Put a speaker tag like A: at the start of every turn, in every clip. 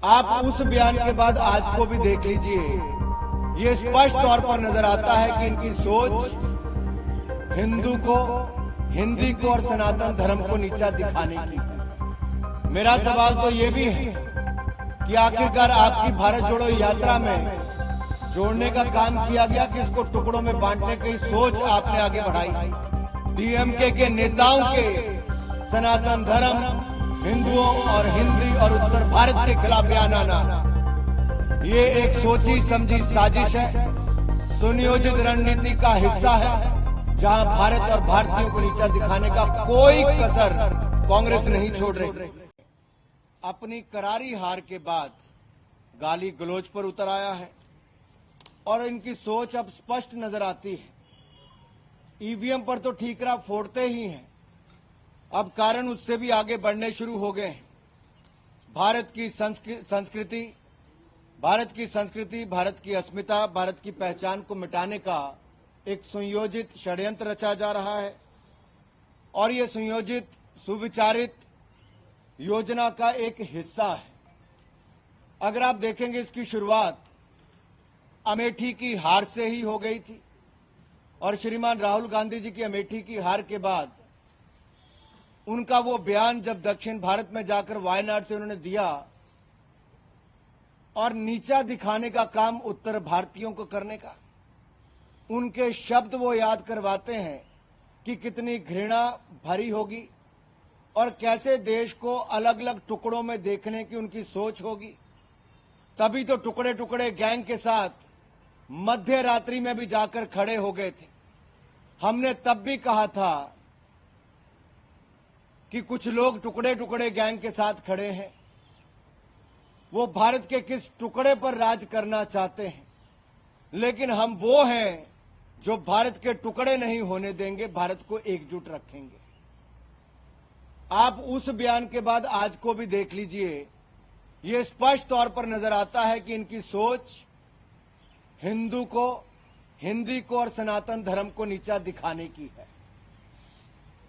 A: आप उस बयान के बाद आज को भी देख लीजिए, ये स्पष्ट तौर पर नजर आता है कि इनकी सोच हिंदी को और सनातन धर्म को नीचा दिखाने की है। मेरा सवाल तो ये भी है कि आखिरकार आपकी भारत जोड़ो यात्रा में जोड़ने का काम किया गया कि इसको टुकड़ों में बांटने की सोच आपने आगे बढ़ाई। डीएमके के नेताओं के सनातन धर्म, हिंदुओं और हिंदी और उत्तर भारत के खिलाफ बयान आना, ये एक सोची समझी साजिश है, सुनियोजित रणनीति का हिस्सा है, जहां भारत और भारतीयों को नीचा दिखाने का कोई कसर कांग्रेस नहीं छोड़ रही। अपनी करारी हार के बाद गाली गलौज पर उतर आया है और इनकी सोच अब स्पष्ट नजर आती है। ईवीएम पर तो ठीकरा फोड़ते ही हैं, अब कारण उससे भी आगे बढ़ने शुरू हो गए हैं। भारत की संस्कृति, भारत की अस्मिता, भारत की पहचान को मिटाने का एक सुयोजित षड्यंत्र रचा जा रहा है और ये सुयोजित, सुविचारित योजना का एक हिस्सा है। अगर आप देखेंगे, इसकी शुरुआत अमेठी की हार से ही हो गई थी और श्रीमान राहुल गांधी जी की अमेठी की हार के बाद उनका वो बयान जब दक्षिण भारत में जाकर वायनाड से उन्होंने दिया और नीचा दिखाने का काम उत्तर भारतीयों को करने का, उनके शब्द वो याद करवाते हैं कि कितनी घृणा भरी होगी और कैसे देश को अलग अलग टुकड़ों में देखने की उनकी सोच होगी। तभी तो टुकड़े टुकड़े गैंग के साथ मध्य रात्रि में भी जाकर खड़े हो गए थे। हमने तब भी कहा था कि कुछ लोग टुकड़े टुकड़े गैंग के साथ खड़े हैं, वो भारत के किस टुकड़े पर राज करना चाहते हैं, लेकिन हम वो हैं जो भारत के टुकड़े नहीं होने देंगे, भारत को एकजुट रखेंगे। आप उस बयान के बाद आज को भी देख लीजिए, ये स्पष्ट तौर पर नजर आता है कि इनकी सोच हिंदी को और सनातन धर्म को नीचा दिखाने की है।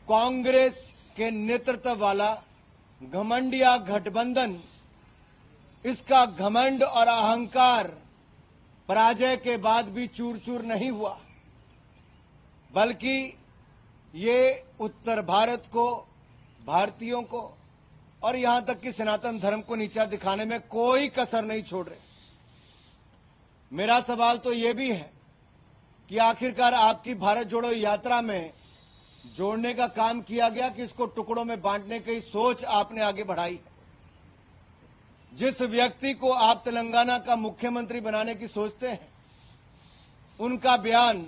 A: कांग्रेस के नेतृत्व वाला घमंडिया गठबंधन, इसका घमंड और अहंकार पराजय के बाद भी चूर चूर नहीं हुआ, बल्कि ये उत्तर भारत को, भारतीयों को और यहां तक कि सनातन धर्म को नीचा दिखाने में कोई कसर नहीं छोड़ रहे। मेरा सवाल तो ये भी है कि आखिरकार आपकी भारत जोड़ो यात्रा में जोड़ने का काम किया गया कि इसको टुकड़ों में बांटने की सोच आपने आगे बढ़ाई है। जिस व्यक्ति को आप तेलंगाना का मुख्यमंत्री बनाने की सोचते हैं, उनका बयान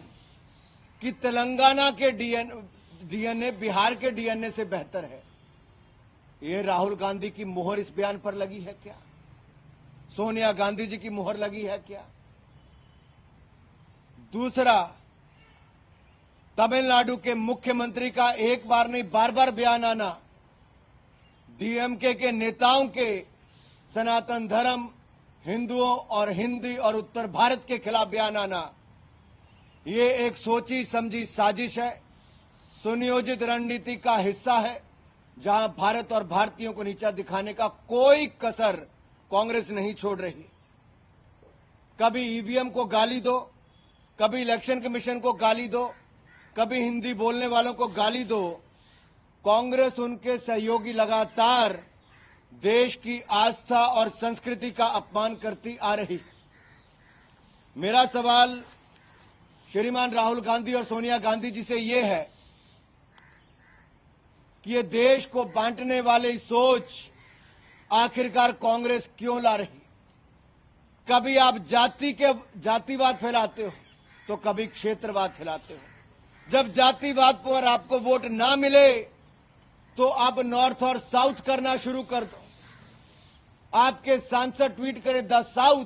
A: कि तेलंगाना के डीएनए बिहार के डीएनए से बेहतर है, ये राहुल गांधी की मुहर इस बयान पर लगी है क्या? सोनिया गांधी जी की मुहर लगी है क्या? दूसरा, तमिलनाडु के मुख्यमंत्री का एक बार नहीं बार बार बयान आना, डीएमके के नेताओं के सनातन धर्म, हिंदुओं और हिंदी और उत्तर भारत के खिलाफ बयान आना, ये एक सोची समझी साजिश है, सुनियोजित रणनीति का हिस्सा है, जहां भारत और भारतीयों को नीचा दिखाने का कोई कसर कांग्रेस नहीं छोड़ रही। कभी ईवीएम को गाली दो, कभी इलेक्शन कमीशन को गाली दो, कभी हिंदी बोलने वालों को गाली दो। कांग्रेस, उनके सहयोगी लगातार देश की आस्था और संस्कृति का अपमान करती आ रही। मेरा सवाल श्रीमान राहुल गांधी और सोनिया गांधी जी से ये है कि ये देश को बांटने वाली सोच आखिरकार कांग्रेस क्यों ला रही? कभी आप जातिवाद फैलाते हो तो कभी क्षेत्रवाद फैलाते हो। जब जातिवाद पर आपको वोट ना मिले तो आप नॉर्थ और साउथ करना शुरू कर दो। आपके सांसद ट्वीट करें द साउथ,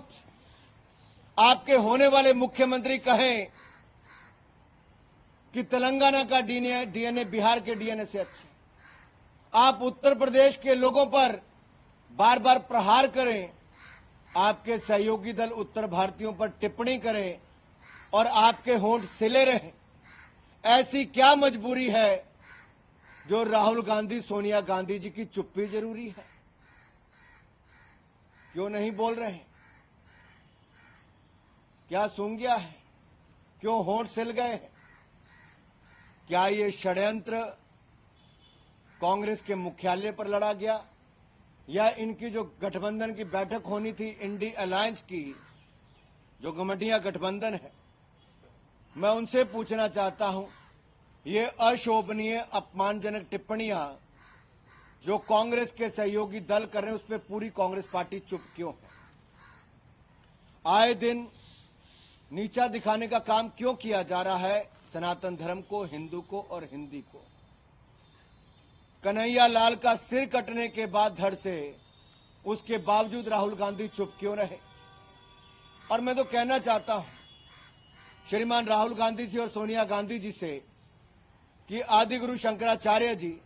A: आपके होने वाले मुख्यमंत्री कहें कि तेलंगाना का डीएनए बिहार के डीएनए से अच्छा। आप उत्तर प्रदेश के लोगों पर बार बार प्रहार करें, आपके सहयोगी दल उत्तर भारतीयों पर टिप्पणी करें और आपके होंठ सिले रहें। ऐसी क्या मजबूरी है जो राहुल गांधी, सोनिया गांधी जी की चुप्पी जरूरी है? क्यों नहीं बोल रहे? क्या सूंघ गया है? क्यों होंठ सिल गए हैं? क्या ये षड्यंत्र कांग्रेस के मुख्यालय पर लड़ा गया, या इनकी जो गठबंधन की बैठक होनी थी इंडी अलायंस की, जो घमंडिया गठबंधन है, मैं उनसे पूछना चाहता हूं, ये अशोभनीय अपमानजनक टिप्पणियां जो कांग्रेस के सहयोगी दल कर रहे हैं, उस पर पूरी कांग्रेस पार्टी चुप क्यों है? आए दिन नीचा दिखाने का काम क्यों किया जा रहा है सनातन धर्म को, हिंदू को और हिंदी को? कन्हैया लाल का सिर कटने के बाद धड़ से, उसके बावजूद राहुल गांधी चुप क्यों रहे? और मैं तो कहना चाहता हूं श्रीमान राहुल गांधी जी और सोनिया गांधी जी से कि आदि गुरु शंकराचार्य जी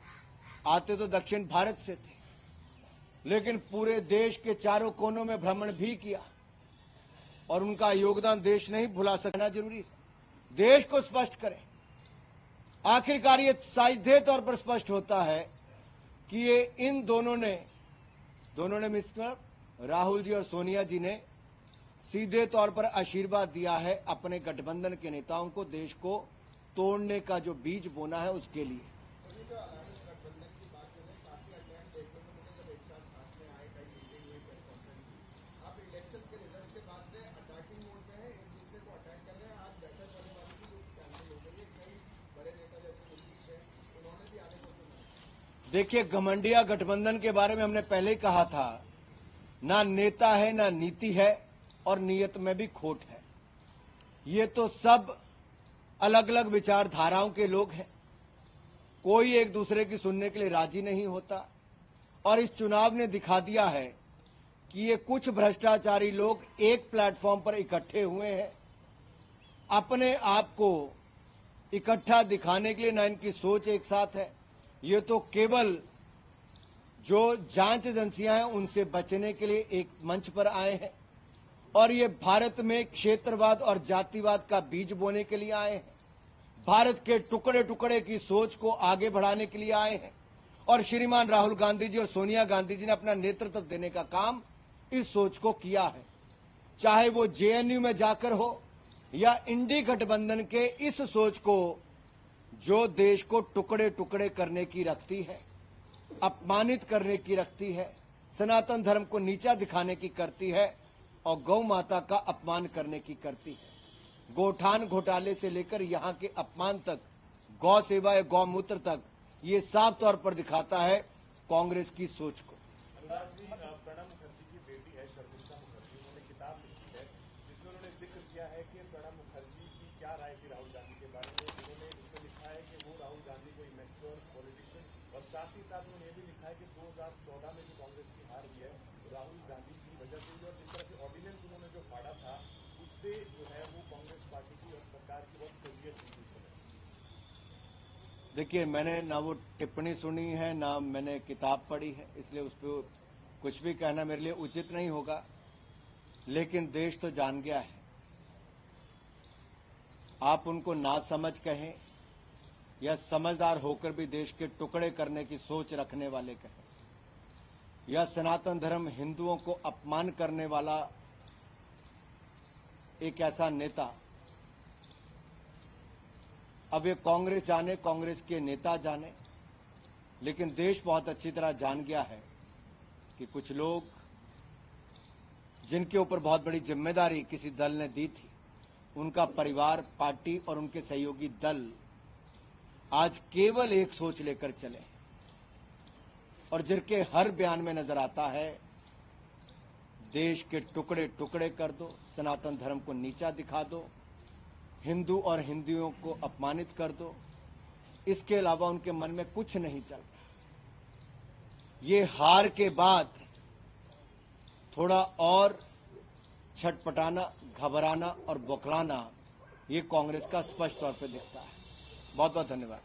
A: आते तो दक्षिण भारत से थे, लेकिन पूरे देश के चारों कोनों में भ्रमण भी किया और उनका योगदान देश नहीं भुला सकना जरूरी है। देश को स्पष्ट करें। आखिरकार ये सीधे तौर पर स्पष्ट होता है कि ये इन दोनों ने मिस्टर राहुल जी और सोनिया जी ने सीधे तौर पर आशीर्वाद दिया है अपने गठबंधन के नेताओं को, देश को तोड़ने का जो बीज बोना है उसके लिए। देखिए, घमंडिया गठबंधन के बारे में हमने पहले ही कहा था, ना नेता है ना नीति है और नीयत में भी खोट है। ये तो सब अलग अलग विचारधाराओं के लोग हैं, कोई एक दूसरे की सुनने के लिए राजी नहीं होता। और इस चुनाव ने दिखा दिया है कि ये कुछ भ्रष्टाचारी लोग एक प्लेटफॉर्म पर इकट्ठे हुए हैं, अपने आप को इकट्ठा दिखाने के लिए। ना इनकी सोच एक साथ है, ये तो केवल जो जांच एजेंसियां हैं उनसे बचने के लिए एक मंच पर आए हैं, और ये भारत में क्षेत्रवाद और जातिवाद का बीज बोने के लिए आए हैं, भारत के टुकड़े टुकड़े की सोच को आगे बढ़ाने के लिए आए हैं। और श्रीमान राहुल गांधी जी और सोनिया गांधी जी ने अपना नेतृत्व देने का काम इस सोच को किया है, चाहे वो जेएनयू में जाकर हो या इंडी गठबंधन के इस सोच को जो देश को टुकड़े टुकड़े करने की रखती है, अपमानित करने की रखती है, सनातन धर्म को नीचा दिखाने की करती है और गौ माता का अपमान करने की करती है। गोठान घोटाले से लेकर यहाँ के अपमान तक, गौ सेवा या गौमूत्र तक, ये साफ तौर पर दिखाता है कांग्रेस की सोच को।
B: प्रणब मुखर्जी की बेटी है शर्मिष्ठा मुखर्जी, उन्होंने किताब लिखी है जिसमें उन्होंने जिक्र किया है कि प्रणब मुखर्जी की क्या राय थी राहुल गांधी के बारे में। उन्होंने इसमें लिखा है कि वो राहुल गांधी को इमेच्योर पॉलिटिशियन, और साथ ही साथ उन्होंने ये भी लिखा है कि 2014 में जो कांग्रेस की हार हुई है राहुल गांधी की वजह से, और जिस तरह से ऑर्डिनेंस उन्होंने जो फाड़ा था उससे जो है वो कांग्रेस पार्टी की और सरकार की बहुत करियर थी।
A: देखिए, मैंने ना वो टिप्पणी सुनी है ना मैंने किताब पढ़ी है, इसलिए उस पर कुछ भी कहना मेरे लिए उचित नहीं होगा। लेकिन देश तो जान गया है, आप उनको ना समझ कहें या समझदार होकर भी देश के टुकड़े करने की सोच रखने वाले कहें, या सनातन धर्म हिंदुओं को अपमान करने वाला एक ऐसा नेता, अब ये कांग्रेस जाने, कांग्रेस के नेता जाने, लेकिन देश बहुत अच्छी तरह जान गया है कि कुछ लोग जिनके ऊपर बहुत बड़ी जिम्मेदारी किसी दल ने दी थी, उनका परिवार, पार्टी और उनके सहयोगी दल आज केवल एक सोच लेकर चले, और जिनके हर बयान में नजर आता है देश के टुकड़े टुकड़े कर दो, सनातन धर्म को नीचा दिखा दो, हिंदू और हिंदुओं को अपमानित कर दो। इसके अलावा उनके मन में कुछ नहीं चलता। ये हार के बाद थोड़ा और छटपटाना, घबराना और बौखलाना ये कांग्रेस का स्पष्ट तौर पर दिखता है। बहुत बहुत धन्यवाद।